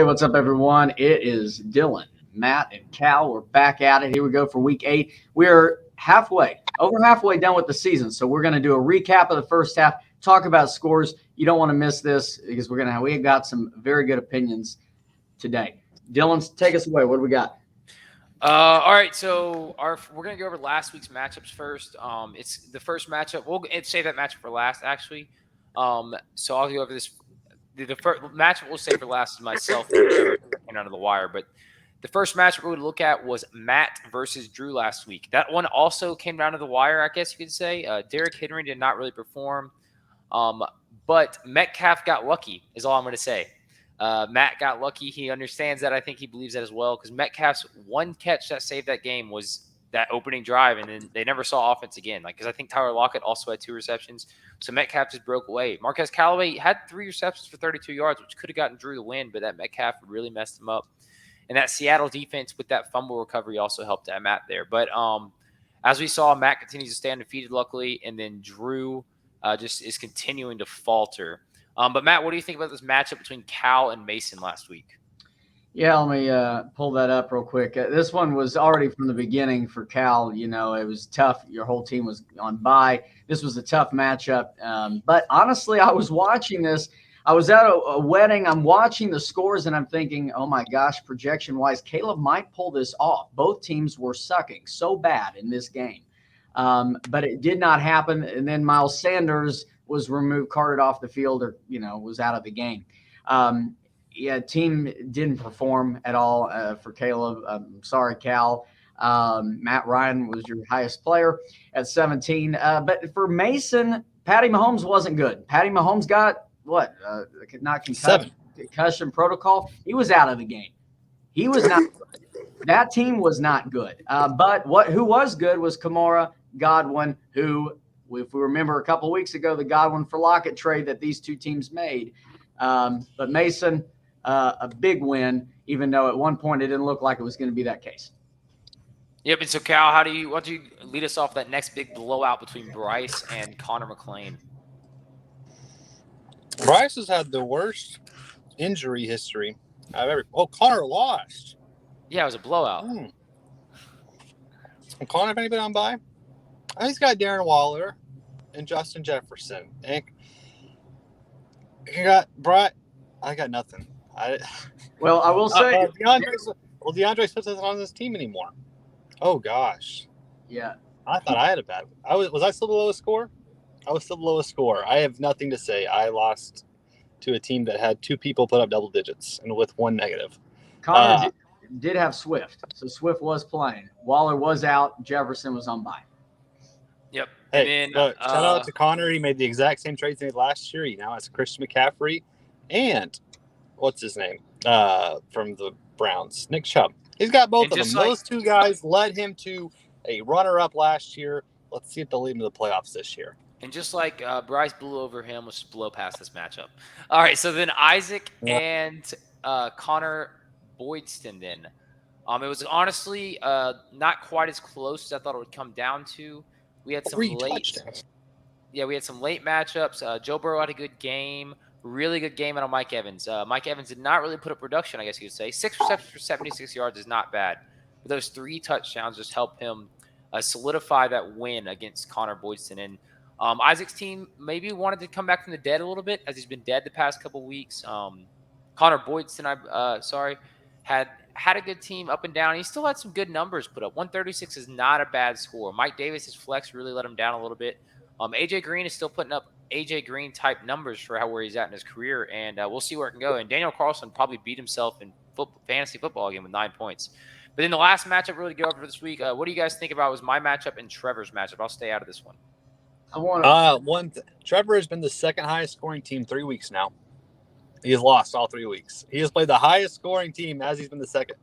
what's up, everyone? It is Dylan, Matt, and Cal. We're back at it. Here we go for week 8. We're over halfway done with the season. So we're going to do a recap of the first half, talk about scores. You don't want to miss this because we got some very good opinions today. Dylan, take us away. What do we got? All right, so we're gonna go over last week's matchups first. It's the first matchup. We'll save that matchup for last, actually. So I'll go over this. The first matchup we'll save for last is myself and Trevor came out of the wire. But the first matchup we would look at was Matt versus Drew last week. That one also came down to the wire, I guess you could say. Derrick Henry did not really perform, but Metcalf got lucky. Is all I'm going to say. Matt got lucky. He understands that. I think he believes that as well because Metcalf's one catch that saved that game was that opening drive, and then they never saw offense again. Because I think Tyler Lockett also had 2 receptions, so Metcalf just broke away. Marquez Callaway had 3 receptions for 32 yards, which could have gotten Drew the win, but that Metcalf really messed him up. And that Seattle defense with that fumble recovery also helped Matt there. But as we saw, Matt continues to stay undefeated, luckily, and then Drew just is continuing to falter. But Matt, what do you think about this matchup between Cal and Mason last week? Yeah, let me pull that up real quick. This one was already from the beginning for Cal. You know, it was tough. Your whole team was on bye. This was a tough matchup. But honestly, I was watching this. I was at a wedding. I'm watching the scores, and I'm thinking, oh, my gosh, projection-wise, Caleb might pull this off. Both teams were sucking so bad in this game. But it did not happen. And then Miles Sanders was carted off the field or, was out of the game. Team didn't perform at all for Caleb. Sorry, Cal. Matt Ryan was your highest player at 17. But for Mason, Patty Mahomes wasn't good. Patty Mahomes got not concussion protocol. He was out of the game. He was not good. That team was not good. But who was good was Kamara, Godwin, who, if we remember a couple of weeks ago, the Godwin for Lockett trade that these two teams made. But Mason, a big win, even though at one point it didn't look like it was going to be that case. Yep. And so, Cal, why don't you lead us off that next big blowout between Bryce and Connor McClain? Bryce has had the worst injury history I've ever. Oh, Connor lost. Yeah, it was a blowout. Connor, have anybody on by? He's got Darren Waller and Justin Jefferson. And he got Bryce. I got nothing. Well, I will say DeAndre Swift isn't on this team anymore. Oh gosh. Yeah. I thought I had a bad. Was I still the lowest score? I was still the lowest score. I have nothing to say. I lost to a team that had 2 people put up double digits and with 1 negative. Connor did have Swift, so Swift was playing. Waller was out. Jefferson was on bye. Yep. Hey, shout out to Connor. He made the exact same trades he made last year. He now has Christian McCaffrey and what's his name from the Browns, Nick Chubb. He's got both of them. Those 2 guys led him to a runner-up last year. Let's see if they'll lead him to the playoffs this year. And just like Bryce blew over him, let's blow past this matchup. All right, so then Isaac and Connor Boydston then. It was honestly not quite as close as I thought it would come down to. We had some late matchups. Joe Burrow had a good game. Really good game out of Mike Evans. Mike Evans did not really put up production, I guess you could say. 6 receptions for 76 yards is not bad. But those 3 touchdowns just helped him solidify that win against Connor Boydston. And Isaac's team maybe wanted to come back from the dead a little bit, as he's been dead the past couple of weeks. Connor Boydston, had a good team up and down. He still had some good numbers put up. 136 is not a bad score. Mike Davis, his flex really let him down a little bit. AJ Green is still putting up AJ Green type numbers for where he's at in his career, and we'll see where it can go. And Daniel Carlson probably beat himself in fantasy football again with 9 points. But then the last matchup really to go over for this week. What do you guys think about was my matchup and Trevor's matchup? I'll stay out of this one. Trevor has been the second highest scoring team 3 weeks now. He has lost all 3 weeks. He has played the highest scoring team as he's been the second.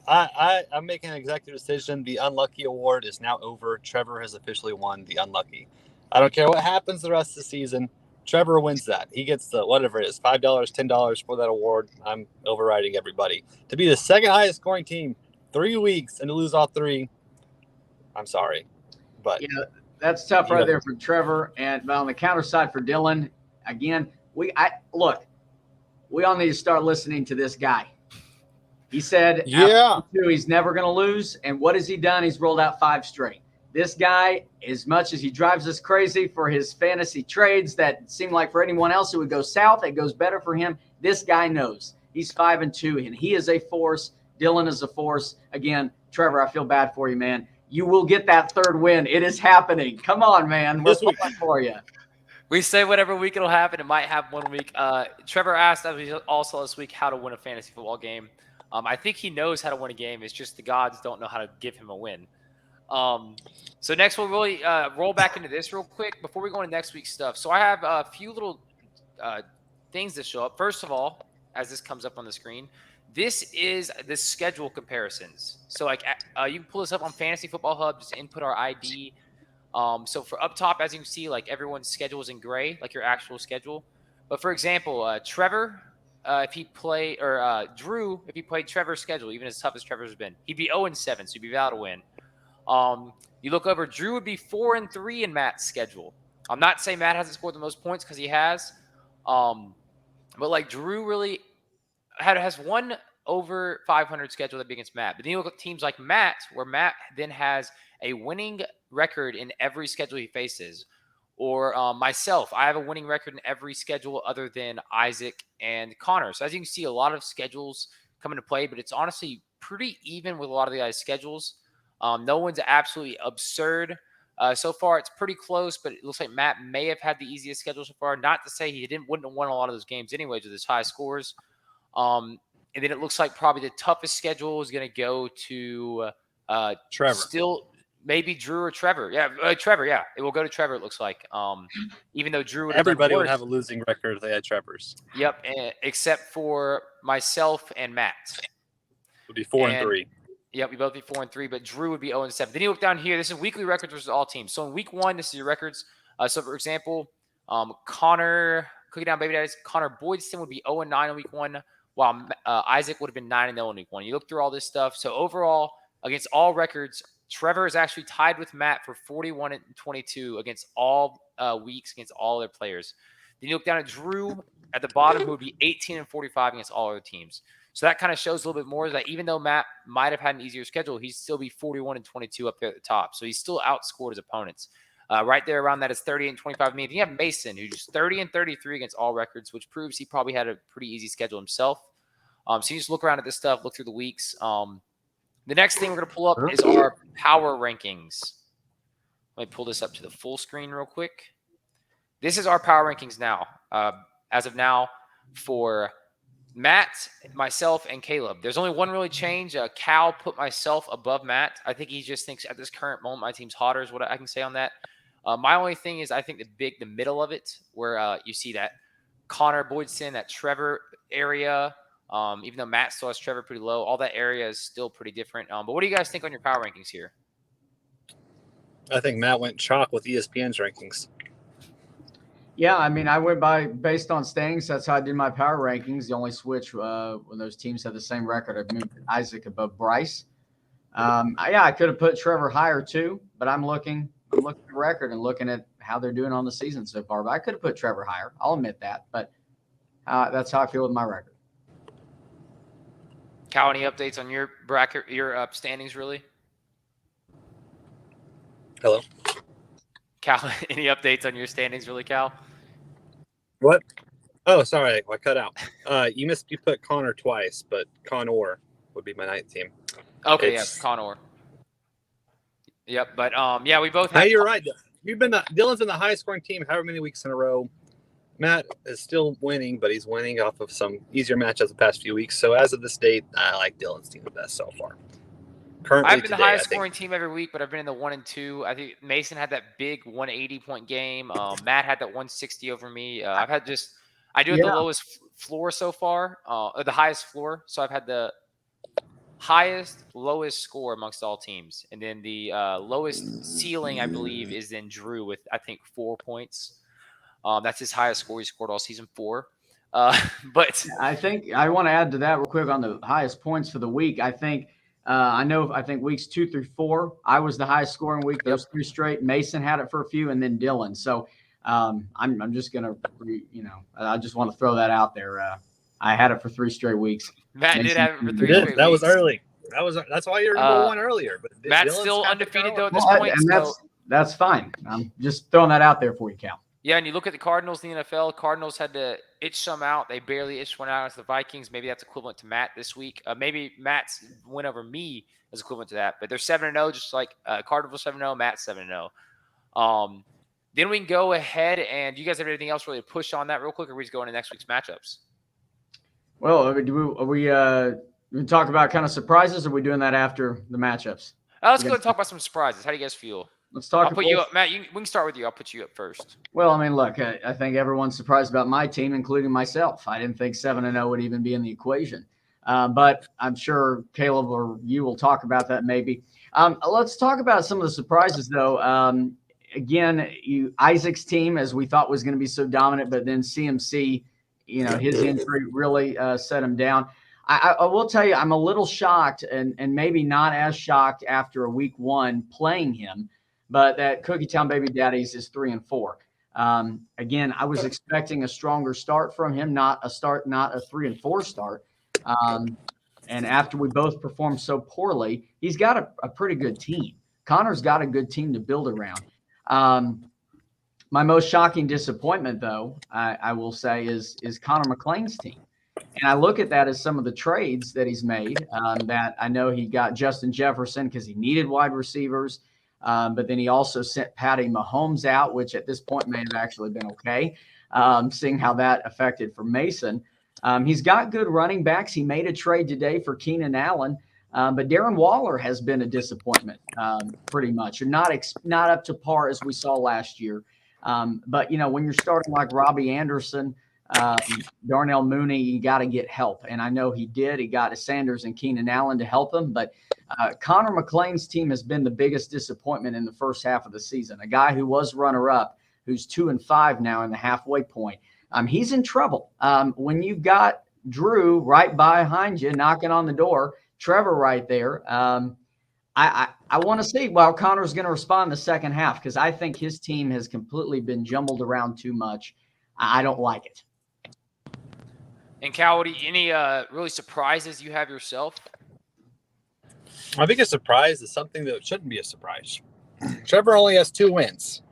I'm making an executive decision. The unlucky award is now over. Trevor has officially won the unlucky. I don't care what happens the rest of the season. Trevor wins that. He gets the whatever it is, $5, $10 for that award. I'm overriding everybody. To be the second highest scoring team 3 weeks and to lose all 3, I'm sorry. But that's tough right there for Trevor. And on the counter side for Dylan, again, look, we all need to start listening to this guy. He said, Yeah. he's never going to lose. And what has he done? He's rolled out 5 straight. This guy, as much as he drives us crazy for his fantasy trades that seem like for anyone else it would go south, it goes better for him. This guy knows he's 5-2, and he is a force. Dylan is a force. Again, Trevor, I feel bad for you, man. You will get that 3rd win. It is happening. Come on, man. We're pulling for you. We say whatever week it'll happen. It might happen one week. Trevor asked also this week how to win a fantasy football game. I think he knows how to win a game. It's just the gods don't know how to give him a win. So next we'll really roll back into this real quick before we go into next week's stuff. So I have a few little things that show up. First of all, as this comes up on the screen, this is the schedule comparisons. So like you can pull this up on Fantasy Football Hub, just input our ID. So for up top, as you can see, like everyone's schedule is in gray, like your actual schedule. But for example, Trevor, if he played, or Drew, if he played Trevor's schedule, even as tough as Trevor's been, he'd be 0-7, so he'd be without a win. You look over, Drew would be 4-3 in Matt's schedule. I'm not saying Matt hasn't scored the most points because he has, but like Drew really has one over 500 schedule that'd be against Matt. But then you look at teams like Matt, where Matt then has a winning record in every schedule he faces. Or myself, I have a winning record in every schedule other than Isaac and Connor. So as you can see, a lot of schedules come into play, but it's honestly pretty even with a lot of the guys' schedules. No one's absolutely absurd. So far, it's pretty close, but it looks like Matt may have had the easiest schedule so far. Not to say he wouldn't have won a lot of those games anyways with his high scores. And then it looks like probably the toughest schedule is going to go to Trevor. Still, maybe Drew or Trevor. Yeah, Trevor. Yeah, it will go to Trevor. It looks like. Even though Drew Everybody would have a losing record if they had Trevor's. Yep, except for myself and Matt. Would be 4-3. Yep, we both be 4-3, but Drew would be 0-7. Then you look down here. This is weekly records versus all teams. So in week 1, this is your records. So for example, Connor Cookie Down Baby Daddies, Connor Boydston would be 0-9 in week 1, while Isaac would have been 9-0 in week 1. You look through all this stuff. So overall, against all records, Trevor is actually tied with Matt for 41-22 against all weeks against all their players. Then you look down at Drew at the bottom, who would be 18-45 against all other teams. So that kind of shows a little bit more that even though Matt might have had an easier schedule, he'd still be 41-22 up there at the top. So he's still outscored his opponents. Right there around that is 38-25 me. Then you have Mason, who's 30-33 against all records, which proves he probably had a pretty easy schedule himself. So you just look around at this stuff, look through the weeks. The next thing we're going to pull up is our power rankings. Let me pull this up to the full screen real quick. This is our power rankings now, as of now, for Matt, myself, and Caleb. There's only one really change. Cal put myself above Matt. I think he just thinks at this current moment my team's hotter is what I can say on that. My only thing is I think the middle of it, where you see that Connor Boydson, that Trevor area, even though Matt still has Trevor pretty low, all that area is still pretty different. But what do you guys think on your power rankings here? I think Matt went chalk with ESPN's rankings. Yeah, I mean, I went based on standings. That's how I did my power rankings. The only switch when those teams had the same record, I moved Isaac above Bryce. I could have put Trevor higher too, but I'm looking at the record and looking at how they're doing on the season so far. But I could have put Trevor higher. I'll admit that. But that's how I feel with my record. Cal, any updates on your bracket, your standings, really? Hello? Cal, any updates on your standings, really, Cal? What? Oh, sorry, I cut out. You put Connor twice, but Connor would be my 9th team. Okay, Connor. Yep, but we both. Hey, you're right. Dylan's been the highest scoring team however many weeks in a row. Matt is still winning, but he's winning off of some easier matchups the past few weeks. So as of this date, I like Dylan's team the best so far. Currently, I've been the highest scoring team every week, but I've been in the 1 and 2. I think Mason had that big 180-point game. Matt had that 160 over me. I do have the lowest floor so far, or the highest floor. So I've had the lowest score amongst all teams, and then the lowest ceiling, I believe, is then Drew with I think 4 points. That's his highest score he scored all season 4. But I think I want to add to that real quick on the highest points for the week. I think weeks 2 through 4, I was the highest scoring week. Those 3 straight. Mason had it for a few, and then Dylan. So I'm just gonna, I just want to throw that out there. I had it for 3 straight weeks. Matt did have it for 3 It is. straight That was weeks. early. That's why you're number one earlier. But Matt's Dylan's still got undefeated, the though, at this Well, point. and So, that's fine. I'm just throwing that out there for you, Cal. yeah, and you look at the Cardinals in the NFL. Cardinals had to itch some out. They barely itched one out against the Vikings. Maybe that's equivalent to Matt this week. Maybe Matt's win over me is equivalent to that. But they're 7-0, just like Cardinals 7-0, Matt's 7-0. Then we can go ahead, and you guys have anything else really to push on that real quick, or we just go into next week's matchups? Well, are we talk about kind of surprises, or are we doing that after the matchups? Let's go and talk about some surprises. How do you guys feel? Let's talk. I'll put you up, Matt. We can start with you. I'll put you up first. Well, I mean, look, I think everyone's surprised about my team, including myself. I didn't think 7-0 would even be in the equation, but I'm sure Caleb or you will talk about that maybe. Let's talk about some of the surprises, though. Again, Isaac's team, as we thought was going to be so dominant, but then CMC, his injury really set him down. I will tell you, I'm a little shocked, and maybe not as shocked after a week 1 playing him, but that Cookie Town Baby Daddies is 3-4. Again, I was expecting a stronger start from him, not a 3-4 start. And after we both performed so poorly, he's got a pretty good team. Connor's got a good team to build around. My most shocking disappointment, though, I will say, is Connor McLean's team. And I look at that as some of the trades that he's made, that I know he got Justin Jefferson because he needed wide receivers. But then he also sent Patty Mahomes out, which at this point may have actually been okay, seeing how that affected for Mason. He's got good running backs. He made a trade today for Keenan Allen, but Darren Waller has been a disappointment, pretty much. You're not up to par as we saw last year. But, when you're starting like Robbie Anderson, Darnell Mooney, you got to get help. And I know he did. He got Sanders and Keenan Allen to help him, but Connor McLean's team has been the biggest disappointment in the first half of the season. A guy who was runner-up, who's 2-5 now in the halfway point. He's in trouble. When you've got Drew right behind you, knocking on the door, Trevor right there, I want to see how Connor's going to respond in the second half, because I think his team has completely been jumbled around too much. I don't like it. And Cal, any really surprises you have yourself? My biggest surprise is something that shouldn't be a surprise. Trevor only has 2 wins.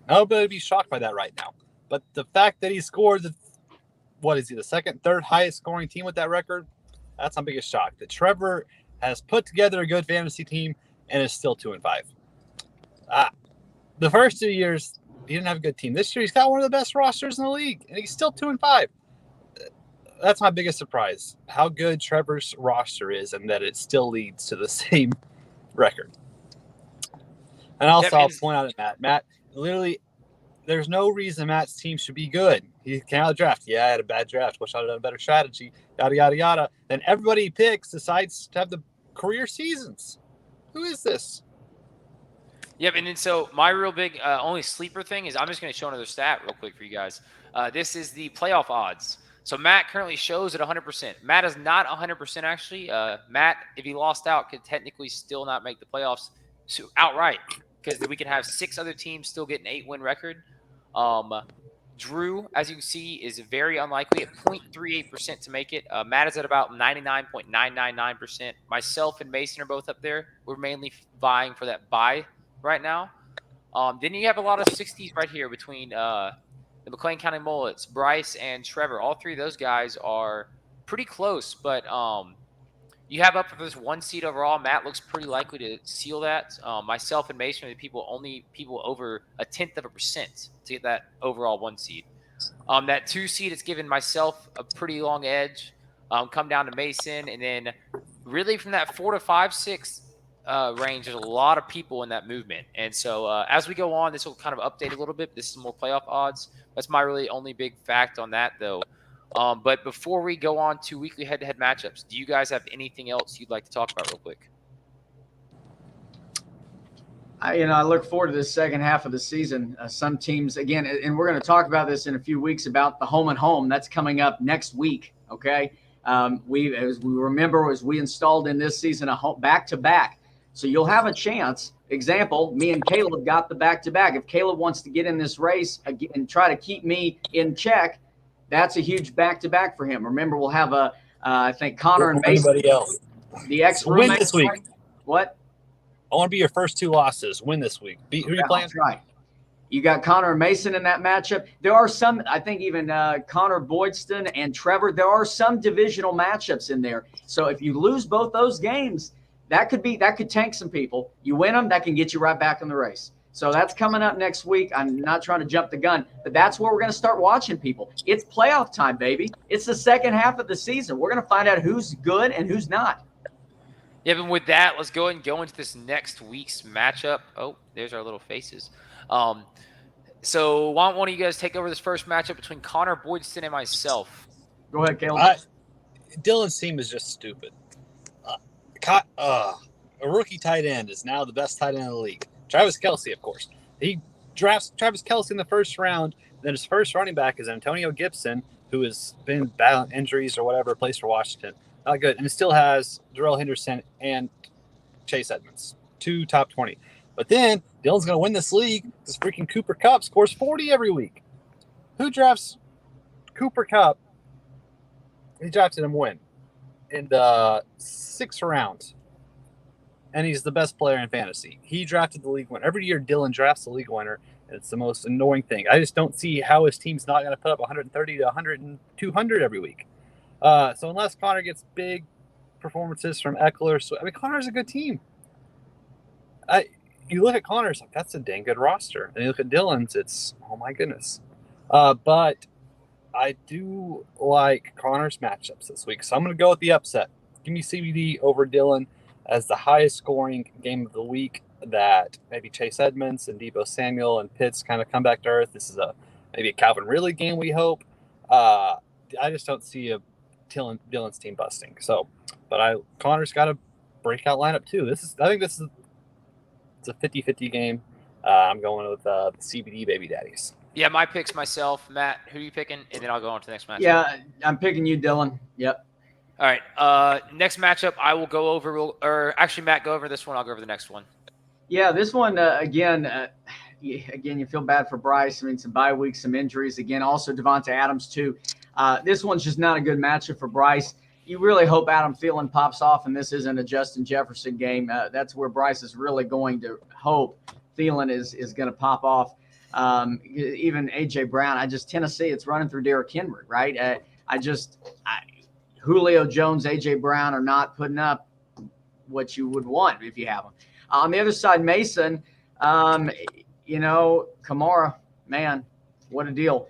Nobody would be shocked by that right now. But the fact that he scored, the second, third highest scoring team with that record, that's my biggest shock. That Trevor has put together a good fantasy team and is still 2-5. The first 2 years, he didn't have a good team. This year, he's got one of the best rosters in the league, and he's still 2-5. That's my biggest surprise, how good Trevor's roster is and that it still leads to the same record. And also, I'll point out at Matt, literally, there's no reason Matt's team should be good. He came out of the draft. Yeah, I had a bad draft. Wish I'd have done a better strategy, yada, yada, yada. Then everybody he picks decides to have the career seasons. Who is this? Yep, and then so my real big only sleeper thing is I'm just going to show another stat real quick for you guys. This is the playoff odds. So Matt currently shows at 100%. Matt is not 100% actually. Matt, if he lost out, could technically still not make the playoffs outright, because we could have 6 other teams still get an 8-win record. Drew, as you can see, is very unlikely at 0.38% to make it. Matt is at about 99.999%. Myself and Mason are both up there. We're mainly vying for that bye right now. Then you have a lot of 60s right here between the McLean County Mullets, Bryce, and Trevor. All 3 of those guys are pretty close, but you have up for this 1 seed overall. Matt looks pretty likely to seal that. Myself and Mason are the people over 0.1% to get that overall 1 seed. That 2 seed has given myself a pretty long edge. Come down to Mason, and then really from that 4 to 5, 6 range, there's a lot of people in that movement. And so as we go on, this will kind of update a little bit. This is more playoff odds. That's my really only big fact on that, though. But before we go on to weekly head-to-head matchups, do you guys have anything else you'd like to talk about real quick? I look forward to this second half of the season. Some teams, again, and we're going to talk about this in a few weeks about the home and home. That's coming up next week, okay? As we installed in this season a home back-to-back. So you'll have a chance. Example, me and Caleb got the back-to-back. If Caleb wants to get in this race and try to keep me in check, That's a huge back-to-back for him. Remember, we'll have I think Connor and Mason, Anybody else? the ex-roommate. Win this week. What? I want to be your first 2 losses. Win this week. Who are you playing? That's right. You got Connor and Mason in that matchup. There are some, I think even Connor Boydston and Trevor, there are some divisional matchups in there. So if you lose both those games, that could tank some people. You win them, that can get you right back in the race. So that's coming up next week. I'm not trying to jump the gun, but that's where we're going to start watching people. It's playoff time, baby. It's the second half of the season. We're going to find out who's good and who's not. Yeah, but with that, let's go ahead and go into this next week's matchup. Oh, there's our little faces. So why don't one of you guys take over this first matchup between Connor Boydston and myself? Go ahead, Caleb. Dylan's team is just stupid. A rookie tight end is now the best tight end in the league. Travis Kelce, of course. He drafts Travis Kelce in the first round. Then his first running back is Antonio Gibson, who has been battling injuries or whatever, plays for Washington. Not good. And it still has Darrell Henderson and Chase Edmonds, 2 top 20. But then Dylan's going to win this league because freaking Cooper Kupp scores 40 every week. Who drafts Cooper Kupp? He drafted him when? In the 6th round. And he's the best player in fantasy. He drafted the league winner. Every year Dylan drafts the league winner, and it's the most annoying thing. I just don't see how his team's not going to put up 130 to 100 and 200 every week. So unless Connor gets big performances from Eckler, Connor's a good team. You look at Connor's, like, that's a dang good roster. And you look at Dylan's, it's, oh my goodness. But I do like Connor's matchups this week. So I'm going to go with the upset. Give me CBD over Dylan as the highest scoring game of the week, that maybe Chase Edmonds and Deebo Samuel and Pitts kind of come back to earth. This is maybe a Calvin Ridley game, we hope. I just don't see Dylan's team busting. So, but Connor's got a breakout lineup too. I think it's a 50-50 game. I'm going with the CBD baby daddies. Yeah, my picks myself. Matt, who are you picking? And then I'll go on to the next matchup. Yeah, I'm picking you, Dylan. Yep. All right. Next matchup, I will go over. Or actually, Matt, go over this one. I'll go over the next one. Yeah, this one again, you feel bad for Bryce. I mean, some bye weeks, some injuries. Again, also Devonta Adams too. This one's just not a good matchup for Bryce. You really hope Adam Thielen pops off, and this isn't a Justin Jefferson game. That's where Bryce is really going to hope Thielen is going to pop off. Even A.J. Brown, Tennessee, it's running through Derrick Henry, right? Julio Jones, A.J. Brown are not putting up what you would want if you have them. On the other side, Mason, Kamara, man, what a deal.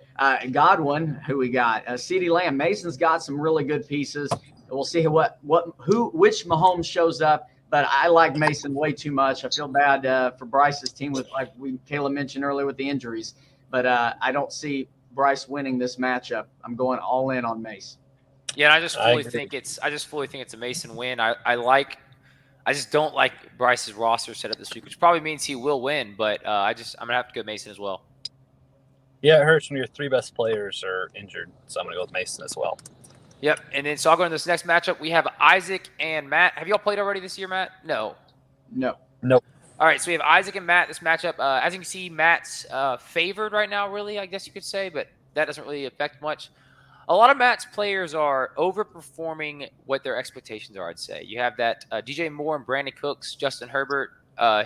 Godwin, who we got, CeeDee Lamb. Mason's got some really good pieces. We'll see which Mahomes shows up, but I like Mason way too much. I feel bad for Bryce's team with, like Caleb mentioned earlier, with the injuries, but I don't see Bryce winning this matchup. I'm going all in on Mace. Yeah, I just fully think it's a Mason win. I just don't like Bryce's roster setup this week, which probably means he will win, but I'm gonna have to go Mason as well. Yeah, it hurts when your 3 best players are injured, so I'm gonna go with Mason as well. Yep, and then so I'll go into this next matchup. We have Isaac and Matt. Have y'all played already this year, Matt? No. Nope. All right, so we have Isaac and Matt. This matchup, as you can see, Matt's favored right now, really, I guess you could say, but that doesn't really affect much. A lot of Matt's players are overperforming what their expectations are, I'd say. You have that DJ Moore and Brandon Cooks, Justin Herbert,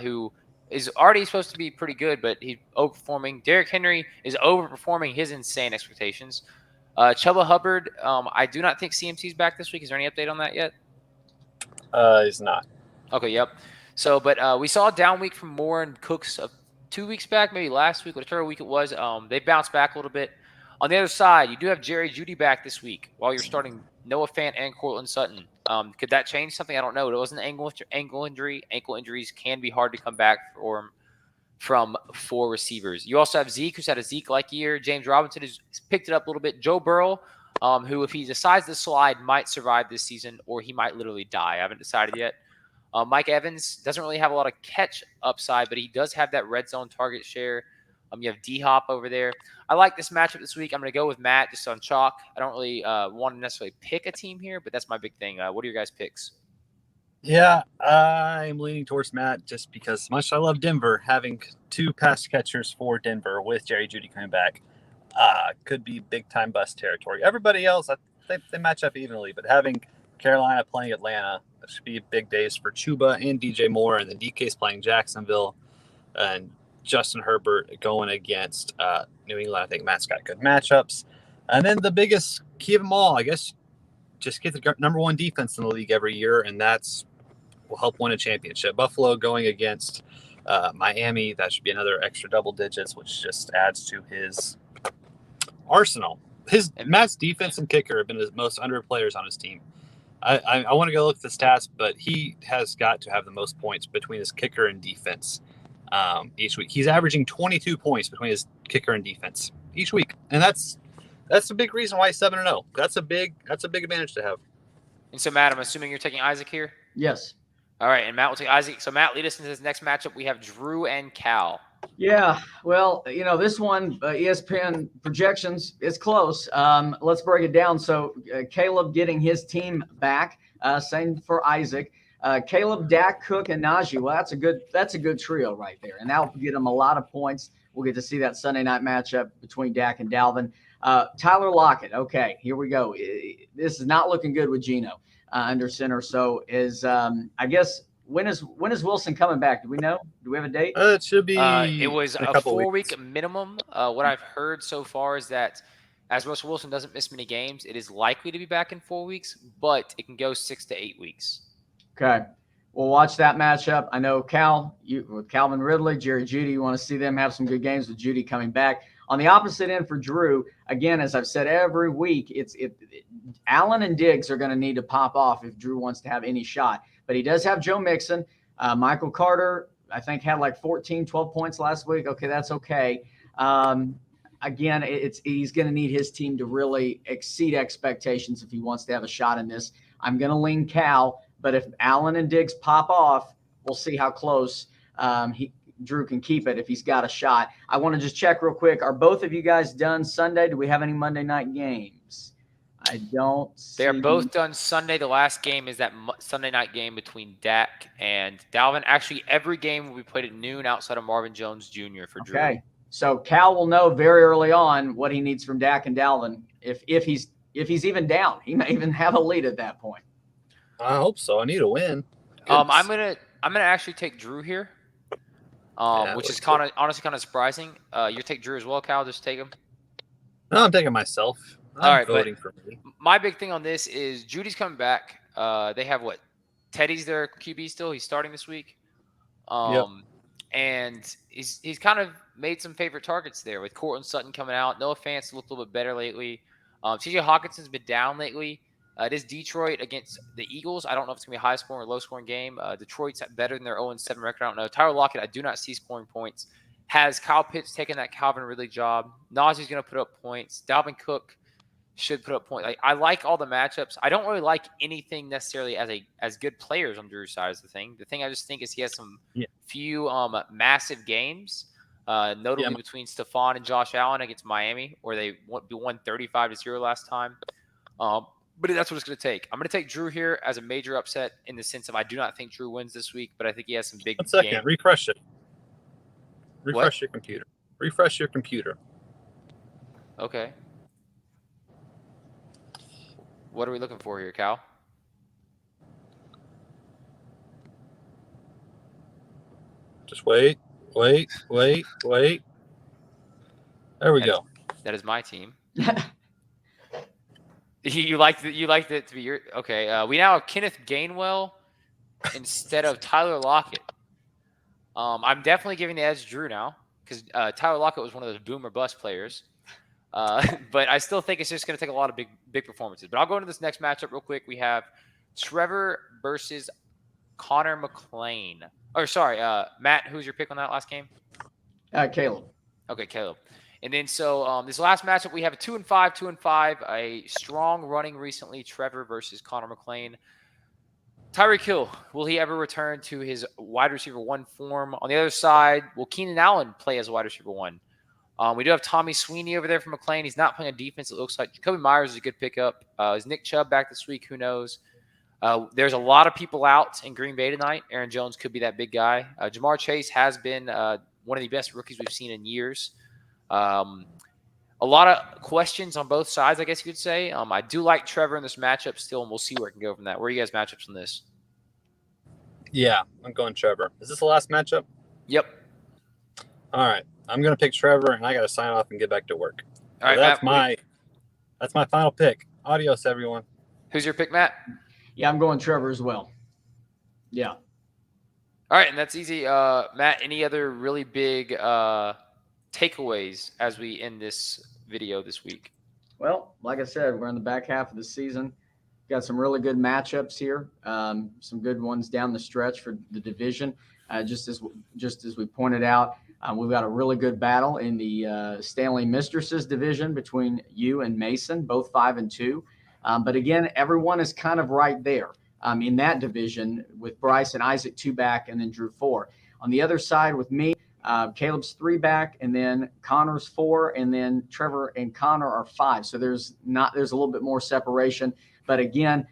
who is already supposed to be pretty good, but he's overperforming. Derrick Henry is overperforming his insane expectations. Chuba Hubbard, I do not think CMC's back this week. Is there any update on that yet? He's not. Okay, yep. So, but we saw a down week from Moore and Cooks 2 weeks back, maybe last week, whatever week it was. They bounced back a little bit. On the other side, you do have Jerry Jeudy back this week while you're starting Noah Fant and Courtland Sutton. Could that change something? I don't know. It wasn't an ankle injury. Ankle injuries can be hard to come back from 4 receivers. You also have Zeke, who's had a Zeke-like year. James Robinson has picked it up a little bit. Joe Burrow, who, if he decides to slide, might survive this season, or he might literally die. I haven't decided yet. Mike Evans doesn't really have a lot of catch upside, but he does have that red zone target share. You have D-Hop over there. I like this matchup this week. I'm going to go with Matt just on chalk. I don't really want to necessarily pick a team here, but that's my big thing. What are your guys' picks? Yeah, I'm leaning towards Matt just because much I love Denver, having 2 pass catchers for Denver with Jerry Jeudy coming back. could be big time bust territory. Everybody else, they match up evenly, but having Carolina playing Atlanta, that should be big days for Chuba and DJ Moore, and then DK's playing Jacksonville, and Justin Herbert going against New England. I think Matt's got good matchups. And then the biggest key of them all, I guess, just get the number one defense in the league every year, and that's will help win a championship. Buffalo going against Miami, that should be another extra double digits, which just adds to his arsenal. Matt's defense and kicker have been his most under players on his team. I want to go look at the stats, but he has got to have the most points between his kicker and defense each week. He's averaging 22 points between his kicker and defense each week, and that's a big reason why he's 7-0. That's a big advantage to have. And so, Matt, I'm assuming you're taking Isaac here? Yes. All right, and Matt will take Isaac. So, Matt, lead us into this next matchup. We have Drew and Cal. Yeah, well, this one, ESPN projections, is close. Let's break it down. So Caleb getting his team back. Same for Isaac. Caleb, Dak, Cook, and Najee. Well, that's a good trio right there, and that'll get them a lot of points. We'll get to see that Sunday night matchup between Dak and Dalvin. Tyler Lockett. Okay, here we go. This is not looking good with Geno under center. So I guess. When is Wilson coming back? Do we know? Do we have a date? It should be. It was a 4-week weeks. minimum. What I've heard so far is that as Russell Wilson doesn't miss many games, it is likely to be back in 4 weeks, but it can go 6 to 8 weeks. Okay. We'll watch that matchup. I know Cal, with Calvin Ridley, Jerry Jeudy, you want to see them have some good games with Jeudy coming back. On the opposite end for Drew, again, as I've said every week, Allen and Diggs are going to need to pop off if Drew wants to have any shot. But he does have Joe Mixon. Michael Carter, I think, had like 12 points last week. Okay, that's okay. Again, he's going to need his team to really exceed expectations if he wants to have a shot in this. I'm going to lean Cal, but if Allen and Diggs pop off, we'll see how close Drew can keep it if he's got a shot. I want to just check real quick. Are both of you guys done Sunday? Do we have any Monday night games? I don't see. They are both done Sunday. The last game is that Sunday night game between Dak and Dalvin. Actually, every game will be played at noon outside of Marvin Jones Jr. for Drew. Okay. So Cal will know very early on what he needs from Dak and Dalvin. If he's even down, he may even have a lead at that point. I hope so. I need a win. I'm gonna actually take Drew here, which is honestly kind of surprising. You take Drew as well, Cal. Just take him. No, I'm taking myself. All right, voting for me. My big thing on this is Judy's coming back. They have what? Teddy's their QB still. He's starting this week. Yep. And he's kind of made some favorite targets there with Cortland Sutton coming out. Noah Fant looked a little bit better lately. TJ Hawkinson's been down lately. It is Detroit against the Eagles. I don't know if it's going to be a high-scoring or low-scoring game. Detroit's better than their 0-7 record. I don't know. Tyler Lockett, I do not see scoring points. Has Kyle Pitts taken that Calvin Ridley job? Najee's going to put up points. Dalvin Cook should put up points. I like all the matchups. I don't really like anything necessarily as good players on Drew's side is the thing. The thing I just think is he has some few massive games, notably between Stephon and Josh Allen against Miami, where they won 35-0 last time. But that's what it's going to take. I'm going to take Drew here as a major upset in the sense of I do not think Drew wins this week, but I think he has some big games. 1 second. Refresh it. Refresh your computer. Refresh your computer. Okay. What are we looking for here, Cal? Just wait. There we go. That is my team. You liked it to be your okay. We now have Kenneth Gainwell instead of Tyler Lockett. I'm definitely giving the edge to Drew now because Tyler Lockett was one of those boom or bust players. But I still think it's just going to take a lot of big performances. But I'll go into this next matchup real quick. We have Trevor versus Connor McClain. Or sorry, Matt, who's your pick on that last game? Caleb. Okay, Caleb. And then so this last matchup, we have a 2-5, a strong running recently, Trevor versus Connor McClain. Tyreek Hill, will he ever return to his wide receiver 1 form? On the other side, will Keenan Allen play as a wide receiver 1? We do have Tommy Sweeney over there for McClain. He's not playing a defense. It looks like Jacoby Myers is a good pickup. Is Nick Chubb back this week? Who knows? There's a lot of people out in Green Bay tonight. Aaron Jones could be that big guy. Jamar Chase has been one of the best rookies we've seen in years. a lot of questions on both sides, I guess you could say. I do like Trevor in this matchup still, and we'll see where it can go from that. Where are you guys matchups on this? Yeah, I'm going Trevor. Is this the last matchup? Yep. All right. I'm going to pick Trevor, and I got to sign off and get back to work. All right, that's Matt, that's my final pick. Adios, everyone. Who's your pick, Matt? Yeah, I'm going Trevor as well. Yeah. All right, and that's easy. Matt, any other really big takeaways as we end this video this week? Well, like I said, we're in the back half of the season. Got some really good matchups here. Some good ones down the stretch for the division. Just as we pointed out, we've got a really good battle in the Stanley Mistresses division between you and Mason, both 5-2. But again, everyone is kind of right there in that division with Bryce and Isaac 2 back, and then Drew 4. On the other side with me, Caleb's 3 back, and then Connor's 4, and then Trevor and Connor are 5. So there's a little bit more separation. But again,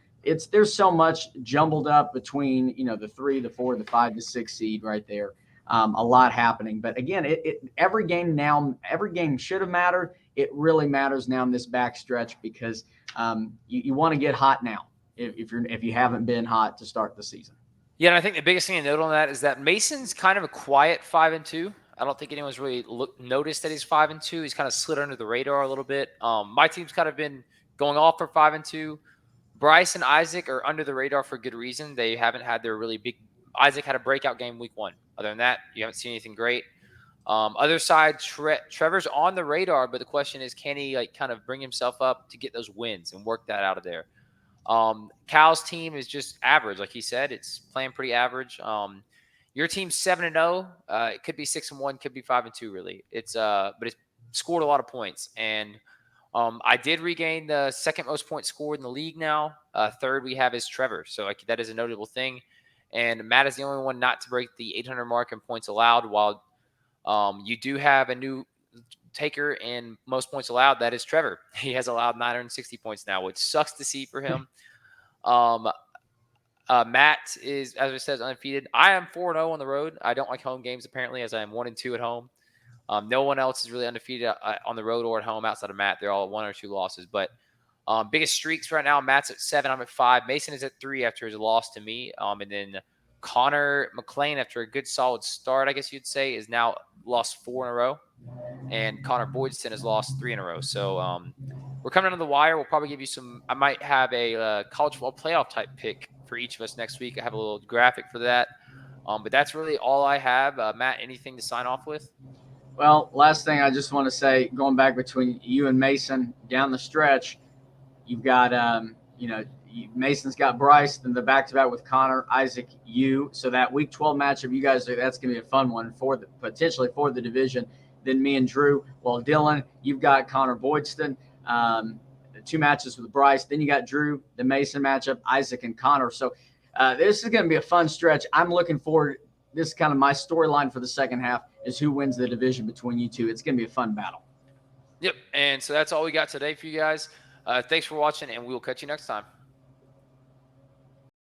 there's so much jumbled up between the 3, the 4, the 5, the 6 seed right there. A lot happening. But again, every game should have mattered. It really matters now in this back stretch because you want to get hot now if you haven't been hot to start the season. Yeah, and I think the biggest thing to note on that is that Mason's kind of a quiet 5-2. I don't think anyone's really noticed that he's 5-2. He's kind of slid under the radar a little bit. My team's kind of been going off for 5-2. Bryce and Isaac are under the radar for good reason. They haven't had their really big. Isaac had a breakout game week 1. Other than that, you haven't seen anything great. Other side, Trevor's on the radar, but the question is, can he kind of bring himself up to get those wins and work that out of there? Cal's team is just average, like he said. It's playing pretty average. Your team's 7-0. It could be 6-1, could be 5-2. Really, but it's scored a lot of points, and I did regain the second most points scored in the league now. Third we have is Trevor, so that is a notable thing. And Matt is the only one not to break the 800 mark in points allowed. While you do have a new taker in most points allowed, that is Trevor. He has allowed 960 points now, which sucks to see for him. Matt is, as I said, undefeated. I am 4-0 on the road. I don't like home games apparently, as I am 1-2 at home. No one else is really undefeated on the road or at home outside of Matt. They're all 1 or 2 losses. But biggest streaks right now, Matt's at 7. I'm at 5. Mason is at 3 after his loss to me. And then Connor McLean, after a good solid start, I guess you'd say, is now lost 4 in a row. And Connor Boydston has lost 3 in a row. So we're coming down to the wire. We'll probably give you some – I might have a college football playoff type pick for each of us next week. I have a little graphic for that. But that's really all I have. Matt, anything to sign off with? Well, last thing I just want to say, going back between you and Mason down the stretch, you've got, Mason's got Bryce, then the back-to-back with Connor, Isaac, you. So that Week 12 matchup, you guys, that's going to be a fun one potentially for the division. Then me and Drew. Well, Dylan, you've got Connor Boydston, 2 matches with Bryce. Then you got Drew, the Mason matchup, Isaac and Connor. So this is going to be a fun stretch. I'm looking forward. This is kind of my storyline for the second half is who wins the division between you two. It's going to be a fun battle. Yep. And so that's all we got today for you guys. Thanks for watching, and we will catch you next time.